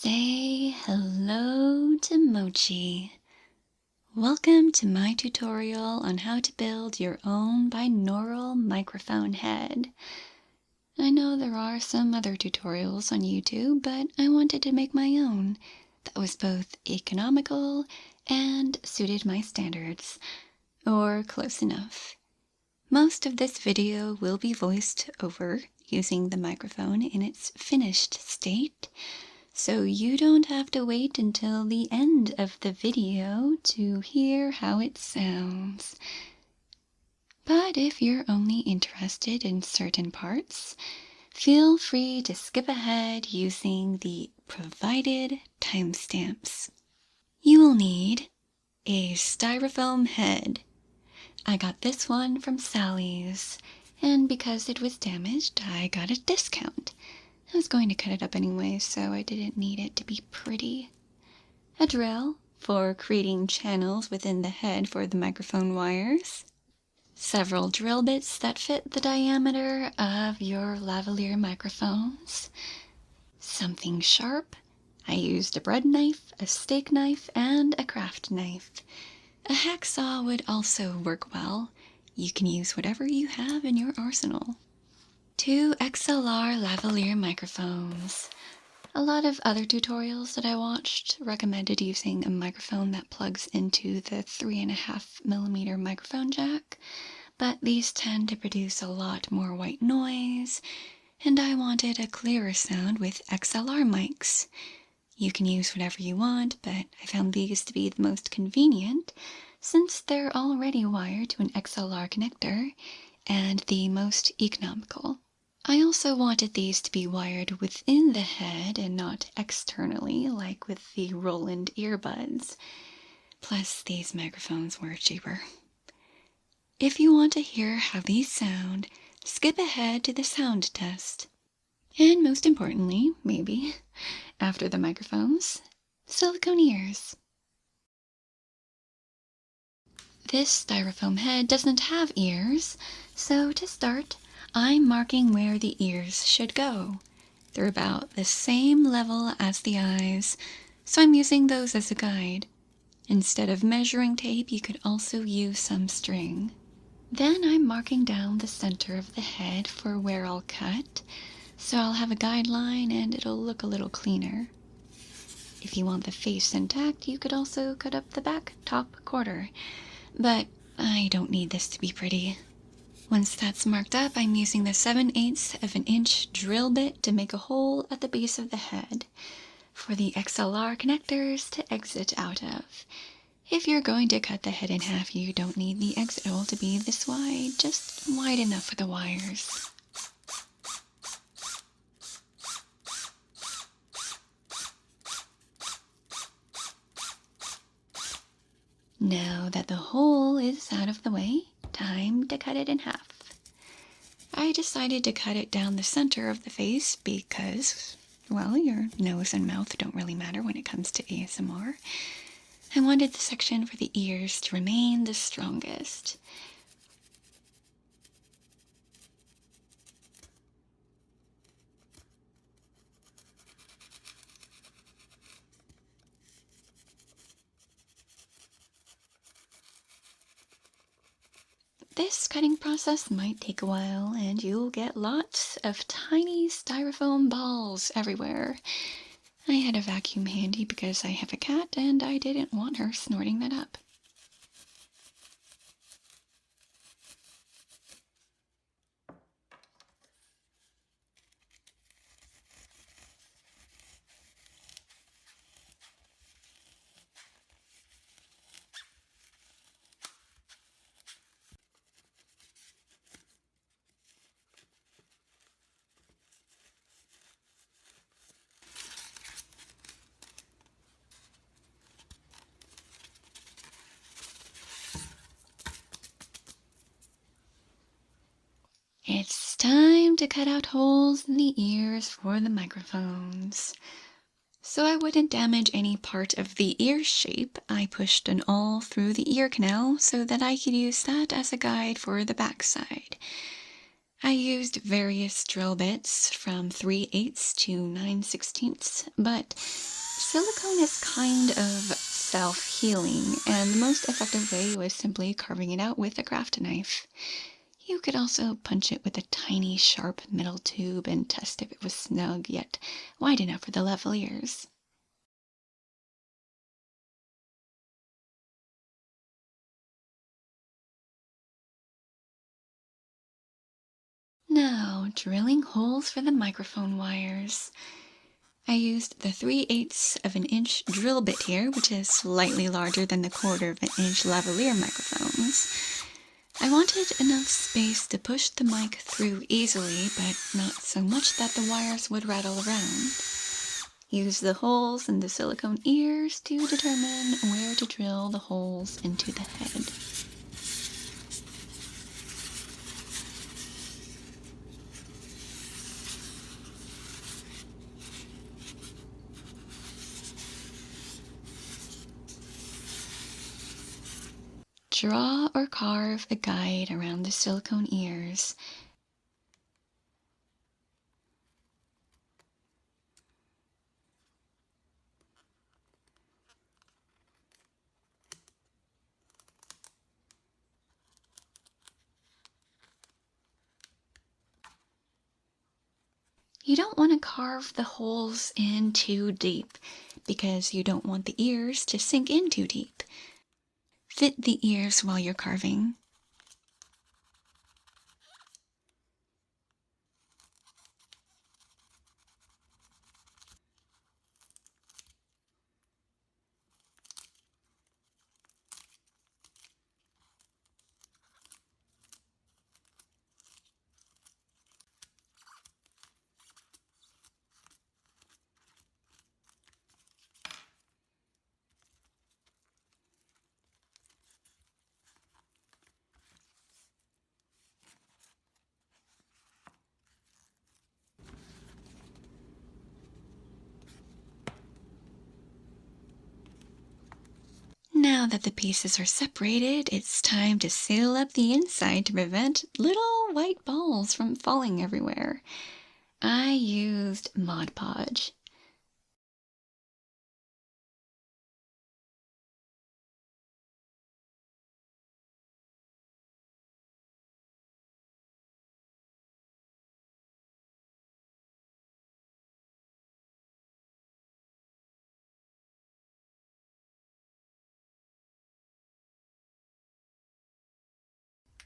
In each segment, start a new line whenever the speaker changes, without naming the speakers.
Say hello to Mochi. Welcome to my tutorial on how to build your own binaural microphone head. I know there are some other tutorials on YouTube, but I wanted to make my own that was both economical and suited my standards, or close enough. Most of this video will be voiced over using the microphone in its finished state, so you don't have to wait until the end of the video to hear how it sounds. But if you're only interested in certain parts, feel free to skip ahead using the provided timestamps. You will need a styrofoam head. I got this one from Sally's, and because it was damaged, I got a discount. I was going to cut it up anyway, so I didn't need it to be pretty. A drill for creating channels within the head for the microphone wires. Several drill bits that fit the diameter of your lavalier microphones. Something sharp. I used a bread knife, a steak knife, and a craft knife. A hacksaw would also work well. You can use whatever you have in your arsenal. 2 XLR lavalier microphones. A lot of other tutorials that I watched recommended using a microphone that plugs into the 3.5mm microphone jack, but these tend to produce a lot more white noise, and I wanted a clearer sound with XLR mics. You can use whatever you want, but I found these to be the most convenient since they're already wired to an XLR connector and the most economical. I also wanted these to be wired within the head and not externally like with the Roland earbuds. Plus, these microphones were cheaper. If you want to hear how these sound, skip ahead to the sound test. And most importantly, maybe, after the microphones, silicone ears. This styrofoam head doesn't have ears, so to start, I'm marking where the ears should go. They're about the same level as the eyes, so I'm using those as a guide. Instead of measuring tape, you could also use some string. Then I'm marking down the center of the head for where I'll cut, so I'll have a guideline and it'll look a little cleaner. If you want the face intact, you could also cut up the back top quarter, but I don't need this to be pretty. Once that's marked up, I'm using the 7/8 of an inch drill bit to make a hole at the base of the head for the XLR connectors to exit out of. If you're going to cut the head in half, you don't need the exit hole to be this wide, just wide enough for the wires. Now that the hole is out of the way, time to cut it in half. I decided to cut it down the center of the face because, well, your nose and mouth don't really matter when it comes to ASMR. I wanted the section for the ears to remain the strongest. This cutting process might take a while, and you'll get lots of tiny styrofoam balls everywhere. I had a vacuum handy because I have a cat, and I didn't want her snorting that up. It's time to cut out holes in the ears for the microphones. So I wouldn't damage any part of the ear shape, I pushed an awl through the ear canal so that I could use that as a guide for the backside. I used various drill bits from 3/8 to 9/16, but silicone is kind of self-healing, and the most effective way was simply carving it out with a craft knife. You could also punch it with a tiny sharp metal tube and test if it was snug yet wide enough for the lavaliers. Now, drilling holes for the microphone wires. I used the 3/8 of an inch drill bit here, which is slightly larger than the 1/4 of an inch lavalier microphones. I wanted enough space to push the mic through easily, but not so much that the wires would rattle around. Use the holes in the silicone ears to determine where to drill the holes into the head. Draw or carve a guide around the silicone ears. You don't want to carve the holes in too deep because you don't want the ears to sink in too deep. Fit the ears while you're carving. Now that the pieces are separated, it's time to seal up the inside to prevent little white balls from falling everywhere. I used Mod Podge.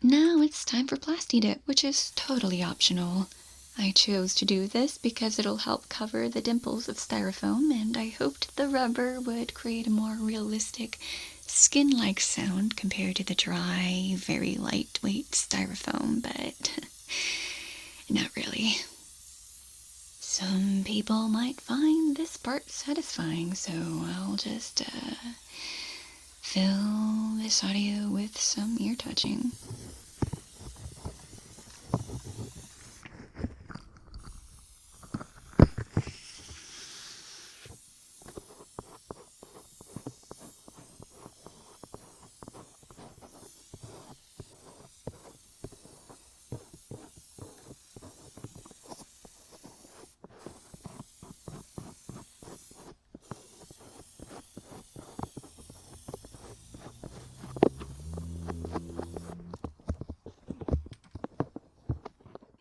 Now it's time for Plasti Dip, which is totally optional. I chose to do this because it'll help cover the dimples of Styrofoam, and I hoped the rubber would create a more realistic, skin-like sound compared to the dry, very lightweight Styrofoam, but not really. Some people might find this part satisfying, so I'll just fill this audio with some ear touching.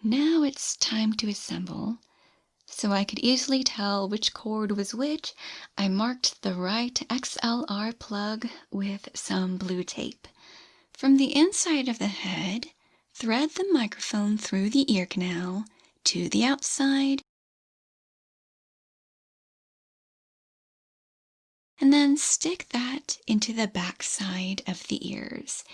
Now it's time to assemble. So I could easily tell which cord was which, I marked the right XLR plug with some blue tape. From the inside of the head, thread the microphone through the ear canal to the outside, and then stick that into the back side of the ears.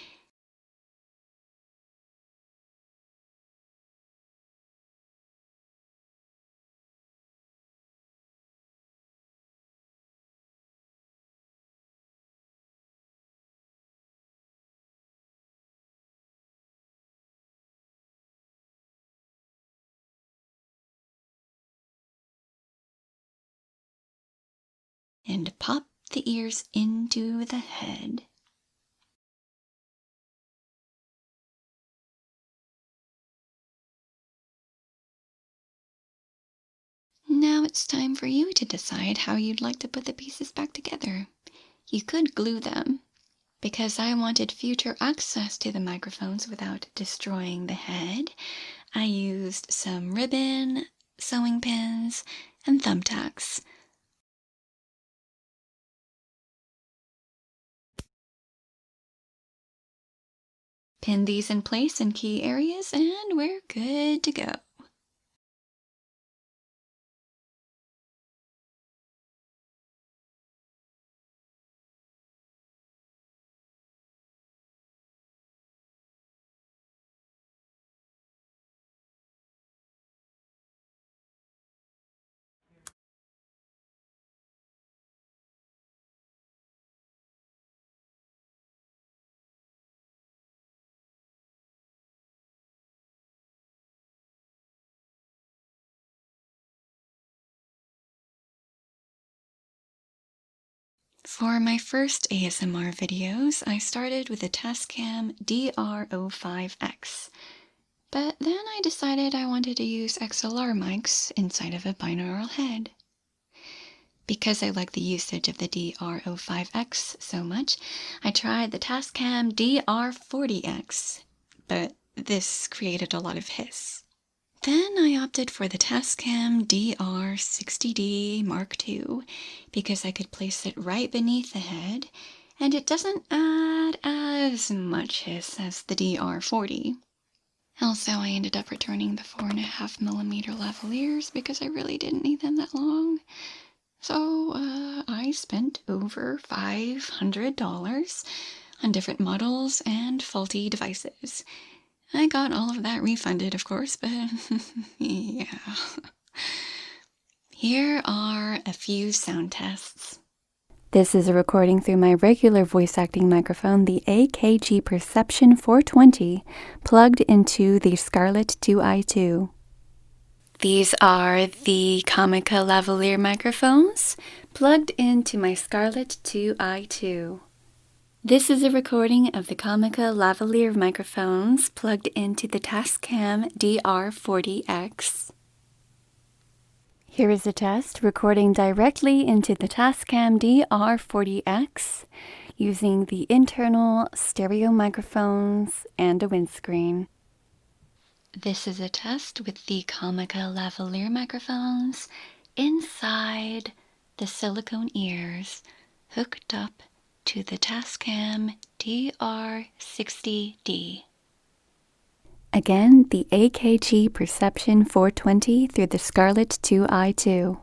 And pop the ears into the head. Now it's time for you to decide how you'd like to put the pieces back together. You could glue them, because I wanted future access to the microphones without destroying the head. I used some ribbon, sewing pins, and thumbtacks. Pin these in place in key areas and we're good to go. For my first ASMR videos, I started with the Tascam DR05X, but then I decided I wanted to use XLR mics inside of a binaural head. Because I like the usage of the DR05X so much, I tried the Tascam DR40X, but this created a lot of hiss. Then I opted for the Tascam DR60D Mark II because I could place it right beneath the head and it doesn't add as much hiss as the DR40. Also, I ended up returning the 4.5mm lavaliers because I really didn't need them that long. So I spent over $500 on different models and faulty devices. I got all of that refunded, of course, but yeah. Here are a few sound tests. This is a recording through my regular voice acting microphone, the AKG Perception 420, plugged into the Scarlett 2i2. These are the Comica lavalier microphones, plugged into my Scarlett 2i2. This is a recording of the Comica lavalier microphones plugged into the Tascam DR40X. Here is a test recording directly into the Tascam DR40X using the internal stereo microphones and a windscreen. This is a test with the Comica lavalier microphones inside the silicone ears hooked up to the Tascam DR60D. Again, the AKG Perception 420 through the Scarlett 2i2.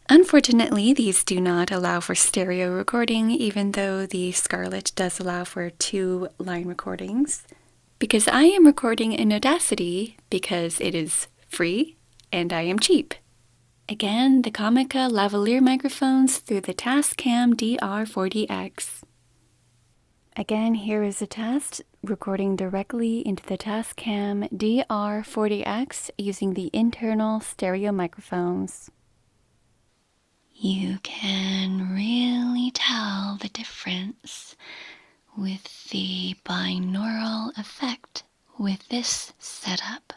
Unfortunately, these do not allow for stereo recording, even though the Scarlett does allow for 2-line recordings. Because I am recording in Audacity because it is free and I am cheap. Again, the Comica lavalier microphones through the Tascam DR40X. Again, here is a test recording directly into the Tascam DR40X using the internal stereo microphones. You can really tell the difference with the binaural effect with this setup.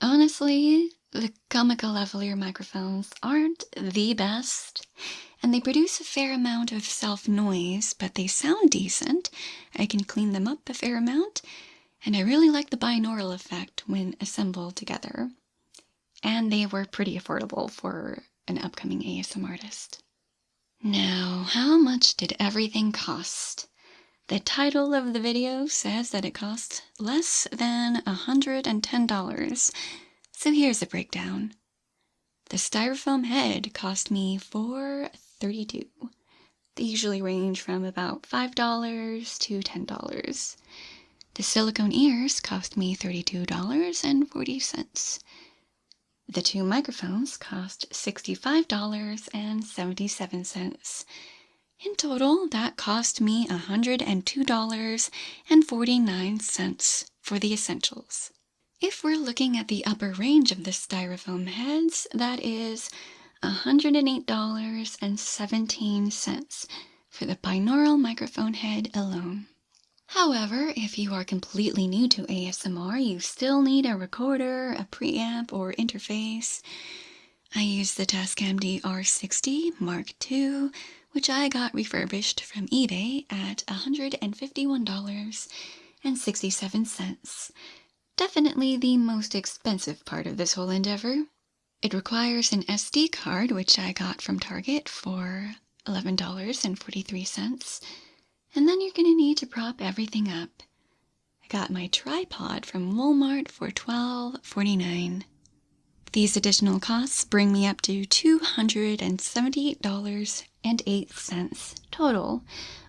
Honestly, the Comica lavalier microphones aren't the best, and they produce a fair amount of self-noise, but they sound decent. I can clean them up a fair amount, and I really like the binaural effect when assembled together. And they were pretty affordable for an upcoming ASMR artist. Now, how much did everything cost? The title of the video says that it cost less than $110. So here's a breakdown. The styrofoam head cost me $4.32. They usually range from about $5 to $10. The silicone ears cost me $32.40. The two microphones cost $65.77. In total, that cost me $102.49 for the essentials. If we're looking at the upper range of the Styrofoam heads, that is $108.17 for the binaural microphone head alone. However, if you are completely new to ASMR, you still need a recorder, a preamp, or interface. I use the Tascam DR60 Mark II, which I got refurbished from eBay at $151.67. Definitely the most expensive part of this whole endeavor. It requires an SD card, which I got from Target for $11.43. And then you're going to need to prop everything up. I got my tripod from Walmart for $12.49. These additional costs bring me up to $278.08 total,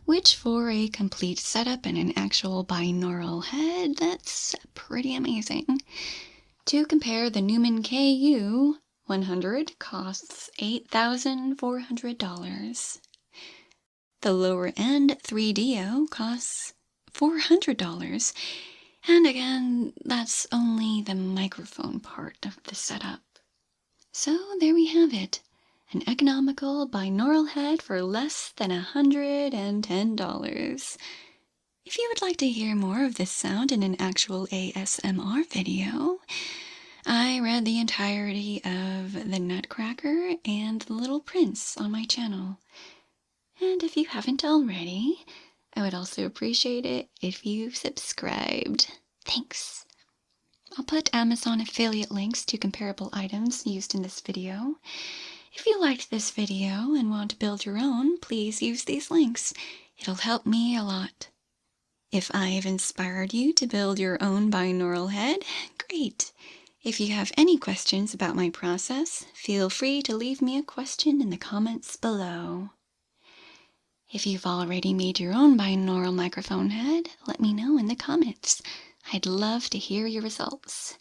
which for a complete setup and an actual binaural head, that's pretty amazing. To compare, the Neumann KU-100 costs $8,400. The lower end 3DO costs $400. And again, that's only the microphone part of the setup. So there we have it. An economical binaural head for less than $110. If you would like to hear more of this sound in an actual ASMR video, I read the entirety of The Nutcracker and The Little Prince on my channel. And if you haven't already, I would also appreciate it if you subscribed. Thanks. I'll put Amazon affiliate links to comparable items used in this video. If you liked this video and want to build your own, please use these links. It'll help me a lot. If I've inspired you to build your own binaural head, great. If you have any questions about my process, feel free to leave me a question in the comments below. If you've already made your own binaural microphone head, let me know in the comments. I'd love to hear your results.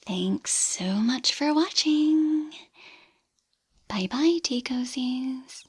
Thanks so much for watching. Bye-bye, tea cozies.